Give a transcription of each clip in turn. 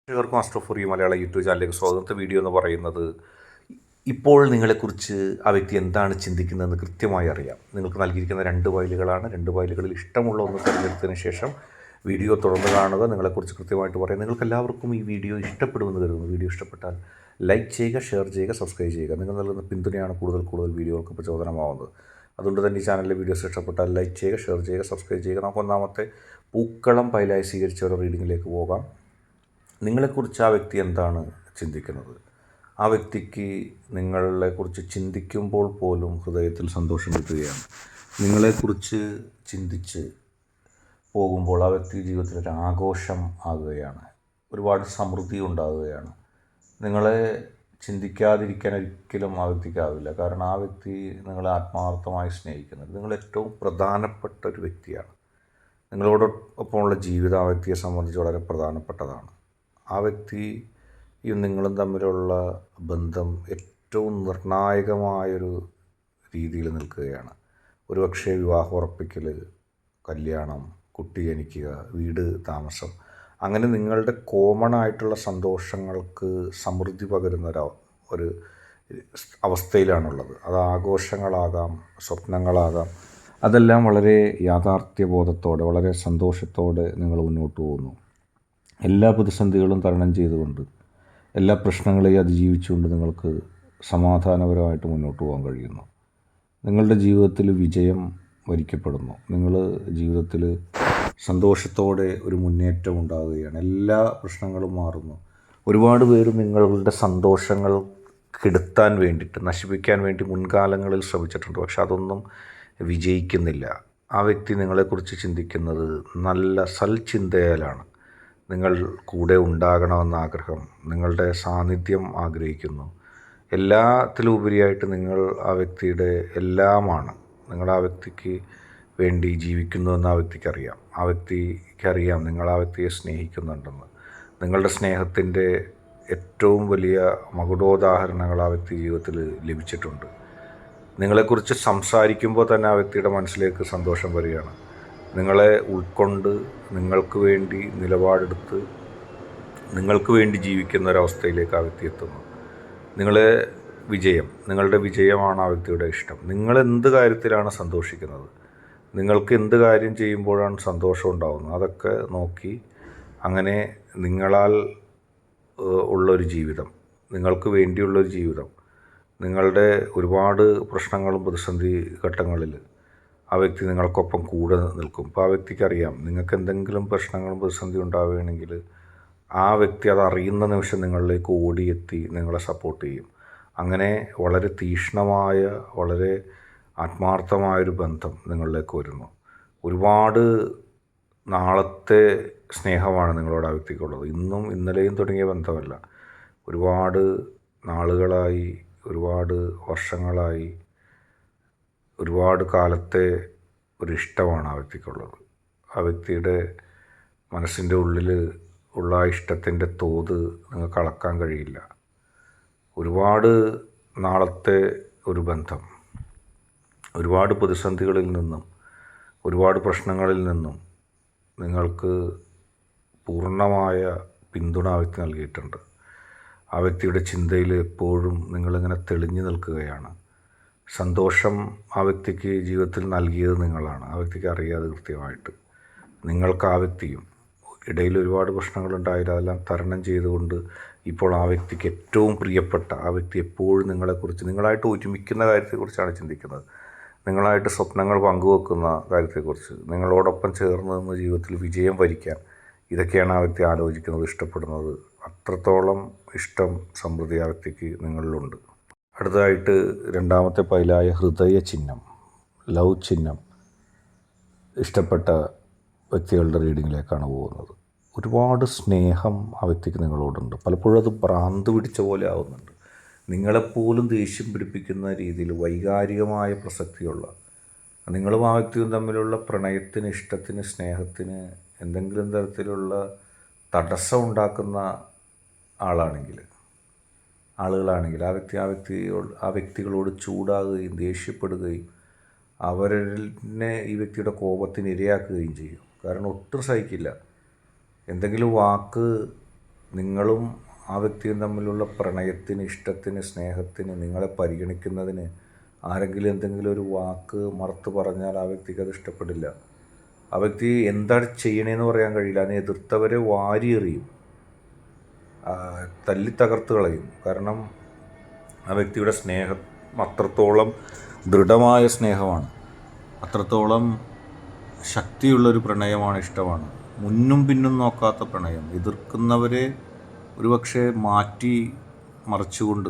പ്രേക്ഷകർക്കും ആസ്ട്രോഫോറി മലയാള യൂട്യൂബ് ചാനലിലേക്ക് സ്വാഗതത്തെ വീഡിയോ എന്ന് പറയുന്നത് ഇപ്പോൾ നിങ്ങളെക്കുറിച്ച് ആ വ്യക്തി എന്താണ് ചിന്തിക്കുന്നതെന്ന് കൃത്യമായി അറിയാം. നിങ്ങൾക്ക് നൽകിയിരിക്കുന്ന 2 ഫയലുകളാണ്. 2 ഫയലുകളിൽ ഇഷ്ടമുള്ള ഒന്ന് തിരഞ്ഞെടുത്തതിന് ശേഷം വീഡിയോ തുടർന്ന് കാണുക. നിങ്ങളെക്കുറിച്ച് കൃത്യമായിട്ട് പറയാം. നിങ്ങൾക്കെല്ലാവർക്കും ഈ വീഡിയോ ഇഷ്ടപ്പെടുമെന്ന് കരുതുന്നു. വീഡിയോ ഇഷ്ടപ്പെട്ടാൽ ലൈക്ക് ചെയ്യുക, ഷെയർ ചെയ്യുക, സബ്സ്ക്രൈബ് ചെയ്യുക. നിങ്ങൾ നൽകുന്ന പിന്തുണയാണ് കൂടുതൽ വീഡിയോകൾക്ക് പ്രചോദനമാവുന്നത്. അതുകൊണ്ട് തന്നെ ഈ ചാനലിലെ വീഡിയോസ് ഇഷ്ടപ്പെട്ടാൽ ലൈക്ക് ചെയ്യുക, ഷെയർ ചെയ്യുക, സബ്സ്ക്രൈബ് ചെയ്യുക. നമുക്ക് ഒന്നാമത്തെ പൂക്കളം ഫയലായി സ്വീകരിച്ച ഒരു റീഡിങ്ങിലേക്ക് പോകാം. നിങ്ങളെക്കുറിച്ച് ആ വ്യക്തി എന്താണ് ചിന്തിക്കുന്നത്? ആ വ്യക്തിക്ക് നിങ്ങളെക്കുറിച്ച് ചിന്തിക്കുമ്പോൾ പോലും ഹൃദയത്തിൽ സന്തോഷം കിട്ടുകയാണ്. നിങ്ങളെക്കുറിച്ച് ചിന്തിച്ച് പോകുമ്പോൾ ആ വ്യക്തി ജീവിതത്തിലൊരു ആഘോഷം ആകുകയാണ്. ഒരുപാട് സമൃദ്ധി ഉണ്ടാകുകയാണ്. നിങ്ങളെ ചിന്തിക്കാതിരിക്കാൻ ഒരിക്കലും ആ വ്യക്തിക്കാവില്ല. കാരണം ആ വ്യക്തി നിങ്ങളെ ആത്മാർത്ഥമായി സ്നേഹിക്കുന്നത്. നിങ്ങൾ ഏറ്റവും പ്രധാനപ്പെട്ട ഒരു വ്യക്തിയാണ്. നിങ്ങളോടൊപ്പമുള്ള ജീവിതം ആ വ്യക്തിയെ സംബന്ധിച്ച് വളരെ പ്രധാനപ്പെട്ടതാണ്. ആ വ്യക്തിയും നിങ്ങളും തമ്മിലുള്ള ബന്ധം ഏറ്റവും നിർണായകമായൊരു രീതിയിൽ നിൽക്കുകയാണ്. ഒരുപക്ഷെ വിവാഹം ഉറപ്പിക്കൽ, കല്യാണം, കുട്ടി ജനിക്കുക, വീട് താമസം, അങ്ങനെ നിങ്ങളുടെ കോമൺ ആയിട്ടുള്ള സന്തോഷങ്ങൾക്ക് സമൃദ്ധി പകരുന്ന ഒരു അവസ്ഥയിലാണുള്ളത്. അത് ആഘോഷങ്ങളാകാം, സ്വപ്നങ്ങളാകാം. അതെല്ലാം വളരെ യാഥാർത്ഥ്യബോധത്തോടെ, വളരെ സന്തോഷത്തോടെ നിങ്ങൾ മുന്നോട്ട് പോകുന്നു. എല്ലാ പ്രതിസന്ധികളും തരണം ചെയ്തുകൊണ്ട്, എല്ലാ പ്രശ്നങ്ങളെയും അതിജീവിച്ചുകൊണ്ട് നിങ്ങൾക്ക് സമാധാനപരമായിട്ട് മുന്നോട്ട് പോകാൻ കഴിയുന്നു. നിങ്ങളുടെ ജീവിതത്തിൽ വിജയം വരിക്കപ്പെടുന്നു. നിങ്ങൾ ജീവിതത്തിൽ സന്തോഷത്തോടെ ഒരു മുന്നേറ്റം ഉണ്ടാകുകയാണ്. എല്ലാ പ്രശ്നങ്ങളും മാറുന്നു. ഒരുപാട് പേര് നിങ്ങളുടെ സന്തോഷങ്ങൾ കെടുത്താൻ വേണ്ടിയിട്ട്, നശിപ്പിക്കാൻ വേണ്ടി മുൻകാലങ്ങളിൽ ശ്രമിച്ചിട്ടുണ്ട്. പക്ഷെ അതൊന്നും വിജയിക്കുന്നില്ല. ആ വ്യക്തി നിങ്ങളെക്കുറിച്ച് ചിന്തിക്കുന്നത് നല്ല സൽചിന്തയാലാണ്. നിങ്ങൾ കൂടെ ഉണ്ടാകണമെന്ന ആഗ്രഹം, നിങ്ങളുടെ സാന്നിധ്യം ആഗ്രഹിക്കുന്നു. എല്ലാത്തിലുപരിയായിട്ട് നിങ്ങൾ ആ വ്യക്തിയുടെ എല്ലാമാണ്. നിങ്ങൾ ആ വ്യക്തിക്ക് വേണ്ടി ജീവിക്കുന്നുവെന്ന് ആ വ്യക്തിക്കറിയാം. ആ വ്യക്തിക്കറിയാം നിങ്ങൾ ആ വ്യക്തിയെ സ്നേഹിക്കുന്നുണ്ടെന്ന്. നിങ്ങളുടെ സ്നേഹത്തിൻ്റെ ഏറ്റവും വലിയ മകുടോദാഹരണങ്ങൾ ആ വ്യക്തി ജീവിതത്തിൽ ലഭിച്ചിട്ടുണ്ട്. നിങ്ങളെക്കുറിച്ച് സംസാരിക്കുമ്പോൾ തന്നെ ആ വ്യക്തിയുടെ മനസ്സിലേക്ക് സന്തോഷം വരികയാണ്. നിങ്ങളെ ഉൾക്കൊണ്ട് നിങ്ങൾക്ക് വേണ്ടി നിലപാടെടുത്ത് നിങ്ങൾക്ക് വേണ്ടി ജീവിക്കുന്ന ഒരവസ്ഥയിലേക്ക് ആ വ്യക്തി എത്തുന്നു. നിങ്ങളുടെ വിജയമാണ് ആ വ്യക്തിയുടെ ഇഷ്ടം. നിങ്ങളെന്ത് കാര്യത്തിലാണ് സന്തോഷിക്കുന്നത്, നിങ്ങൾക്ക് എന്ത് കാര്യം ചെയ്യുമ്പോഴാണ് സന്തോഷം ഉണ്ടാകുന്നത്, അതൊക്കെ നോക്കി അങ്ങനെ നിങ്ങളാൽ ഉള്ളൊരു ജീവിതം, നിങ്ങൾക്ക് വേണ്ടിയുള്ളൊരു ജീവിതം, നിങ്ങളുടെ ഒരുപാട് പ്രശ്നങ്ങളും പ്രതിസന്ധി ഘട്ടങ്ങളിൽ ആ വ്യക്തി നിങ്ങൾക്കൊപ്പം കൂടെ നിൽക്കും. അപ്പോൾ ആ വ്യക്തിക്കറിയാം നിങ്ങൾക്ക് എന്തെങ്കിലും പ്രശ്നങ്ങളും പ്രതിസന്ധി ഉണ്ടാവുകയാണെങ്കിൽ ആ വ്യക്തി അതറിയുന്ന നിമിഷം നിങ്ങളിലേക്ക് ഓടിയെത്തി നിങ്ങളെ സപ്പോർട്ട് ചെയ്യും. അങ്ങനെ വളരെ തീക്ഷ്ണമായ, വളരെ ആത്മാർത്ഥമായൊരു ബന്ധം നിങ്ങളിലേക്ക് വരുന്നു. ഒരുപാട് നാളത്തെ സ്നേഹമാണ് നിങ്ങളോട് ആ വ്യക്തിക്കുള്ളത്. ഇന്നും ഇന്നലെയും തുടങ്ങിയ ബന്ധമല്ല. ഒരുപാട് നാളുകളായി, ഒരുപാട് വർഷങ്ങളായി, ഒരുപാട് കാലത്തെ ഒരിഷ്ടമാണ് ആ വ്യക്തിക്കുള്ളത്. ആ വ്യക്തിയുടെ മനസ്സിൻ്റെ ഉള്ളിൽ ഉള്ള ആ ഇഷ്ടത്തിൻ്റെ തോത് നിങ്ങൾക്ക് അളക്കാൻ കഴിയില്ല. ഒരുപാട് നാളത്തെ ഒരു ബന്ധം, ഒരുപാട് പ്രതിസന്ധികളിൽ നിന്നും, ഒരുപാട് പ്രശ്നങ്ങളിൽ നിന്നും നിങ്ങൾക്ക് പൂർണ്ണമായ പിന്തുണ ആ വ്യക്തി നൽകിയിട്ടുണ്ട്. ആ വ്യക്തിയുടെ ചിന്തയിൽ എപ്പോഴും നിങ്ങളിങ്ങനെ തെളിഞ്ഞു നിൽക്കുകയാണ്. സന്തോഷം ആ വ്യക്തിക്ക് ജീവിതത്തിൽ നൽകിയത് നിങ്ങളാണ്. ആ വ്യക്തിക്ക് അറിയാതെ കൃത്യമായിട്ട്. നിങ്ങൾക്ക് ആ വ്യക്തിയും ഇടയിൽ ഒരുപാട് പ്രശ്നങ്ങളുണ്ടായാലും അതെല്ലാം തരണം ചെയ്തുകൊണ്ട് ഇപ്പോൾ ആ വ്യക്തിക്ക് ഏറ്റവും പ്രിയപ്പെട്ട ആ വ്യക്തി എപ്പോഴും നിങ്ങളായിട്ട് ഒരുമിക്കുന്ന കാര്യത്തെക്കുറിച്ചാണ് ചിന്തിക്കുന്നത്. നിങ്ങളായിട്ട് സ്വപ്നങ്ങൾ പങ്കുവെക്കുന്ന കാര്യത്തെക്കുറിച്ച്, നിങ്ങളോടൊപ്പം ചേർന്ന് നിന്ന് ജീവിതത്തിൽ വിജയം വരിക്കാൻ, ഇതൊക്കെയാണ് ആ വ്യക്തി ആലോചിക്കുന്നത്, ഇഷ്ടപ്പെടുന്നത്. അത്രത്തോളം ഇഷ്ടം, സമൃദ്ധി ആ വ്യക്തിക്ക് നിങ്ങളിലുണ്ട്. അടുത്തതായിട്ട് 2ാമത്തെ പൈലായ ഹൃദയ ചിഹ്നം, ലവ് ചിഹ്നം ഇഷ്ടപ്പെട്ട വ്യക്തികളുടെ റീഡിങ്ങിലേക്കാണ് പോകുന്നത്. ഒരുപാട് സ്നേഹം ആ വ്യക്തിക്ക് നിങ്ങളോടുണ്ട്. പലപ്പോഴും അത് ഭ്രാന്ത് പിടിച്ച പോലെ ആവുന്നുണ്ട്. നിങ്ങളെപ്പോലും ദേഷ്യം പിടിപ്പിക്കുന്ന രീതിയിൽ വൈകാരികമായ പ്രസക്തിയുള്ള, നിങ്ങളും ആ വ്യക്തിയും തമ്മിലുള്ള പ്രണയത്തിന്, ഇഷ്ടത്തിന്, സ്നേഹത്തിന് എന്തെങ്കിലും തരത്തിലുള്ള തടസ്സം ഉണ്ടാക്കുന്ന ആളുകളാണെങ്കിൽ ആ വ്യക്തികളോട് ചൂടാകുകയും ദേഷ്യപ്പെടുകയും അവരെന്നെ ഈ വ്യക്തിയുടെ കോപത്തിന് ഇരയാക്കുകയും ചെയ്യും. കാരണം ഒട്ടും സഹിക്കില്ല. എന്തെങ്കിലും വാക്ക് നിങ്ങളും ആ വ്യക്തിയും തമ്മിലുള്ള പ്രണയത്തിന്, ഇഷ്ടത്തിന്, സ്നേഹത്തിന്, നിങ്ങളെ പരിഗണിക്കുന്നതിന് ആരെങ്കിലും എന്തെങ്കിലും ഒരു വാക്ക് മറുത്ത് പറഞ്ഞാൽ ആ വ്യക്തിക്ക് അത് ഇഷ്ടപ്പെടില്ല. ആ വ്യക്തി എന്താണ് ചെയ്യണേന്ന് പറയാൻ കഴിയില്ല. അതിനെ എതിർത്തവരെ വാരി എറിയും, തല്ലി തകർത്ത് കളയും. കാരണം ആ വ്യക്തിയുടെ സ്നേഹം അത്രത്തോളം ദൃഢമായ സ്നേഹമാണ്, അത്രത്തോളം ശക്തിയുള്ളൊരു പ്രണയമാണ്, ഇഷ്ടമാണ്. മുന്നും പിന്നും നോക്കാത്ത പ്രണയം. എതിർക്കുന്നവരെ ഒരുപക്ഷെ മാറ്റി മറിച്ചുകൊണ്ട്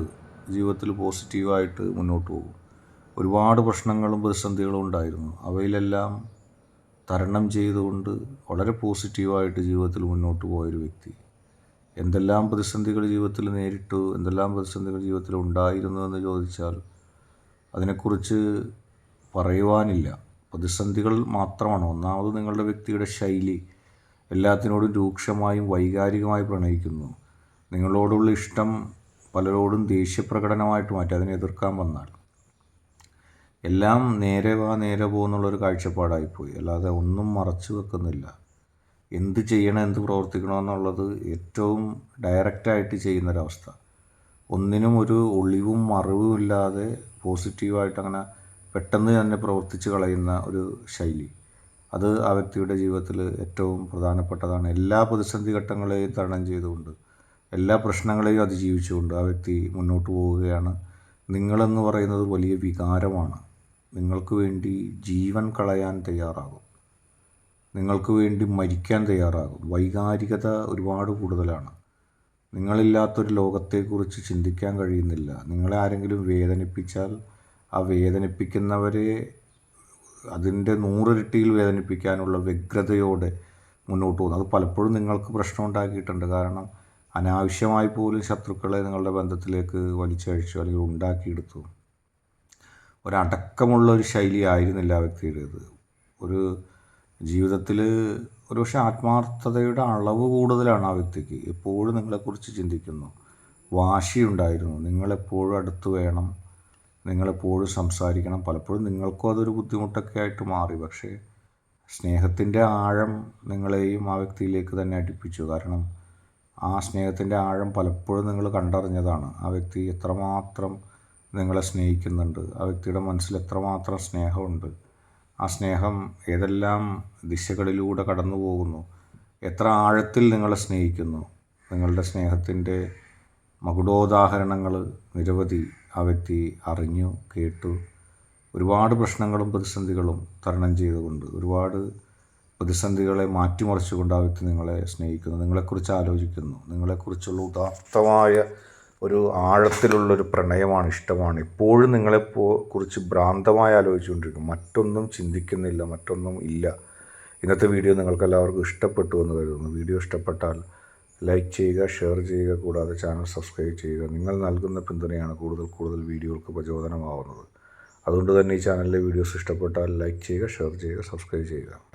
ജീവിതത്തിൽ പോസിറ്റീവായിട്ട് മുന്നോട്ട് പോകും. ഒരുപാട് പ്രശ്നങ്ങളും പ്രതിസന്ധികളും ഉണ്ടായിരുന്നു. അവയിലെല്ലാം തരണം ചെയ്തുകൊണ്ട് വളരെ പോസിറ്റീവായിട്ട് ജീവിതത്തിൽ മുന്നോട്ട് പോയൊരു വ്യക്തി. എന്തെല്ലാം പ്രതിസന്ധികൾ ജീവിതത്തിൽ നേരിട്ടു, എന്തെല്ലാം പ്രതിസന്ധികൾ ജീവിതത്തിൽ ഉണ്ടായിരുന്നു എന്ന് ചോദിച്ചാൽ അതിനെക്കുറിച്ച് പറയുവാനില്ല. പ്രതിസന്ധികൾ മാത്രമാണ്. ഒന്നാമത് നിങ്ങളുടെ വ്യക്തിയുടെ ശൈലി, എല്ലാത്തിനോടും രൂക്ഷമായും വൈകാരികമായി പ്രണയിക്കുന്നു. നിങ്ങളോടുള്ള ഇഷ്ടം പലരോടും ദേഷ്യപ്രകടനമായിട്ട് മാറ്റി അതിനെ എതിർക്കാൻ വന്നാൽ എല്ലാം നേരെ വാ നേരെ പോകുന്നുള്ളൊരു കാഴ്ചപ്പാടായിപ്പോയി. അല്ലാതെ ഒന്നും മറച്ചു വെക്കുന്നില്ല. എന്ത് ചെയ്യണം, എന്ത് പ്രവർത്തിക്കണമെന്നുള്ളത് ഏറ്റവും ഡയറക്റ്റായിട്ട് ചെയ്യുന്നൊരവസ്ഥ. ഒന്നിനും ഒരു ഒളിവും മറവും ഇല്ലാതെ പോസിറ്റീവായിട്ട് അങ്ങനെ പെട്ടെന്ന് തന്നെ പ്രവർത്തിച്ച് കളയുന്ന ഒരു ശൈലി, അത് ആ വ്യക്തിയുടെ ജീവിതത്തിൽ ഏറ്റവും പ്രധാനപ്പെട്ടതാണ്. എല്ലാ പ്രതിസന്ധി ഘട്ടങ്ങളെയും തരണം ചെയ്തുകൊണ്ട്, എല്ലാ പ്രശ്നങ്ങളെയും അതിജീവിച്ചുകൊണ്ട് ആ വ്യക്തി മുന്നോട്ട് പോവുകയാണ്. നിങ്ങളെന്ന് പറയുന്നത് വലിയ വികാരമാണ്. നിങ്ങൾക്ക് വേണ്ടി ജീവൻ കളയാൻ തയ്യാറാകും, നിങ്ങൾക്ക് വേണ്ടി മരിക്കാൻ തയ്യാറാകും. വൈകാരികത ഒരുപാട് കൂടുതലാണ്. നിങ്ങളില്ലാത്തൊരു ലോകത്തെക്കുറിച്ച് ചിന്തിക്കാൻ കഴിയുന്നില്ല. നിങ്ങളെ ആരെങ്കിലും വേദനിപ്പിച്ചാൽ ആ വേദനിപ്പിക്കുന്നവരെ അതിൻ്റെ 100 ഇരട്ടിയിൽ വേദനിപ്പിക്കാനുള്ള വ്യഗ്രതയോടെ മുന്നോട്ട് പോകുന്നു. അത് പലപ്പോഴും നിങ്ങൾക്ക് പ്രശ്നം ഉണ്ടാക്കിയിട്ടുണ്ട്. കാരണം അനാവശ്യമായി പോലും ശത്രുക്കളെ നിങ്ങളുടെ ബന്ധത്തിലേക്ക് വലിച്ചഴിച്ചു അല്ലെങ്കിൽ ഉണ്ടാക്കിയെടുത്തു. ഒരടക്കമുള്ളൊരു ശൈലി ആയിരുന്നില്ല ആ വ്യക്തിയുടേത്. ഒരു ജീവിതത്തിൽ ഒരുപക്ഷെ ആത്മാർത്ഥതയുടെ അളവ് കൂടുതലാണ് ആ വ്യക്തിക്ക്. എപ്പോഴും നിങ്ങളെക്കുറിച്ച് ചിന്തിക്കുന്നു. വാശിയുണ്ടായിരുന്നു. നിങ്ങളെപ്പോഴും അടുത്ത് വേണം, നിങ്ങളെപ്പോഴും സംസാരിക്കണം. പലപ്പോഴും നിങ്ങൾക്കും അതൊരു ബുദ്ധിമുട്ടൊക്കെ ആയിട്ട് മാറി. പക്ഷേ സ്നേഹത്തിൻ്റെ ആഴം നിങ്ങളെയും ആ വ്യക്തിയിലേക്ക് തന്നെ അടുപ്പിച്ചു. കാരണം ആ സ്നേഹത്തിൻ്റെ ആഴം പലപ്പോഴും നിങ്ങൾ കണ്ടറിഞ്ഞതാണ്. ആ വ്യക്തി എത്രമാത്രം നിങ്ങളെ സ്നേഹിക്കുന്നുണ്ട്, ആ വ്യക്തിയുടെ മനസ്സിൽ എത്രമാത്രം സ്നേഹമുണ്ട്, ആ സ്നേഹം ഏതെല്ലാം ദിശകളിലൂടെ കടന്നു പോകുന്നു, എത്ര ആഴത്തിൽ നിങ്ങളെ സ്നേഹിക്കുന്നു. നിങ്ങളുടെ സ്നേഹത്തിൻ്റെ മകുടോദാഹരണങ്ങൾ നിരവധി ആ വ്യക്തി അറിഞ്ഞു, കേട്ടു. ഒരുപാട് പ്രശ്നങ്ങളും പ്രതിസന്ധികളും തരണം ചെയ്തുകൊണ്ട്, ഒരുപാട് പ്രതിസന്ധികളെ മാറ്റിമറിച്ചുകൊണ്ട് ആ വ്യക്തി നിങ്ങളെ സ്നേഹിക്കുന്നു, നിങ്ങളെക്കുറിച്ച് ആലോചിക്കുന്നു. നിങ്ങളെക്കുറിച്ചുള്ള ഉദാത്തമായ ഒരു ആഴത്തിലുള്ളൊരു പ്രണയമാണ്, ഇഷ്ടമാണ്. എപ്പോഴും കുറിച്ച് ഭ്രാന്തമായി ആലോചിച്ചുകൊണ്ടിരിക്കും. മറ്റൊന്നും ചിന്തിക്കുന്നില്ല, മറ്റൊന്നും ഇല്ല. ഇന്നത്തെ വീഡിയോ നിങ്ങൾക്കെല്ലാവർക്കും ഇഷ്ടപ്പെട്ടു എന്ന് കരുതുന്നു. വീഡിയോ ഇഷ്ടപ്പെട്ടാൽ ലൈക്ക് ചെയ്യുക, ഷെയർ ചെയ്യുക, കൂടാതെ ചാനൽ സബ്സ്ക്രൈബ് ചെയ്യുക. നിങ്ങൾ നൽകുന്ന പിന്തുണയാണ് കൂടുതൽ വീഡിയോകൾക്ക് പ്രചോദനമാവുന്നത്. അതുകൊണ്ട് തന്നെ ഈ ചാനലിലെ വീഡിയോസ് ഇഷ്ടപ്പെട്ടാൽ ലൈക്ക് ചെയ്യുക, ഷെയർ ചെയ്യുക, സബ്സ്ക്രൈബ് ചെയ്യുക.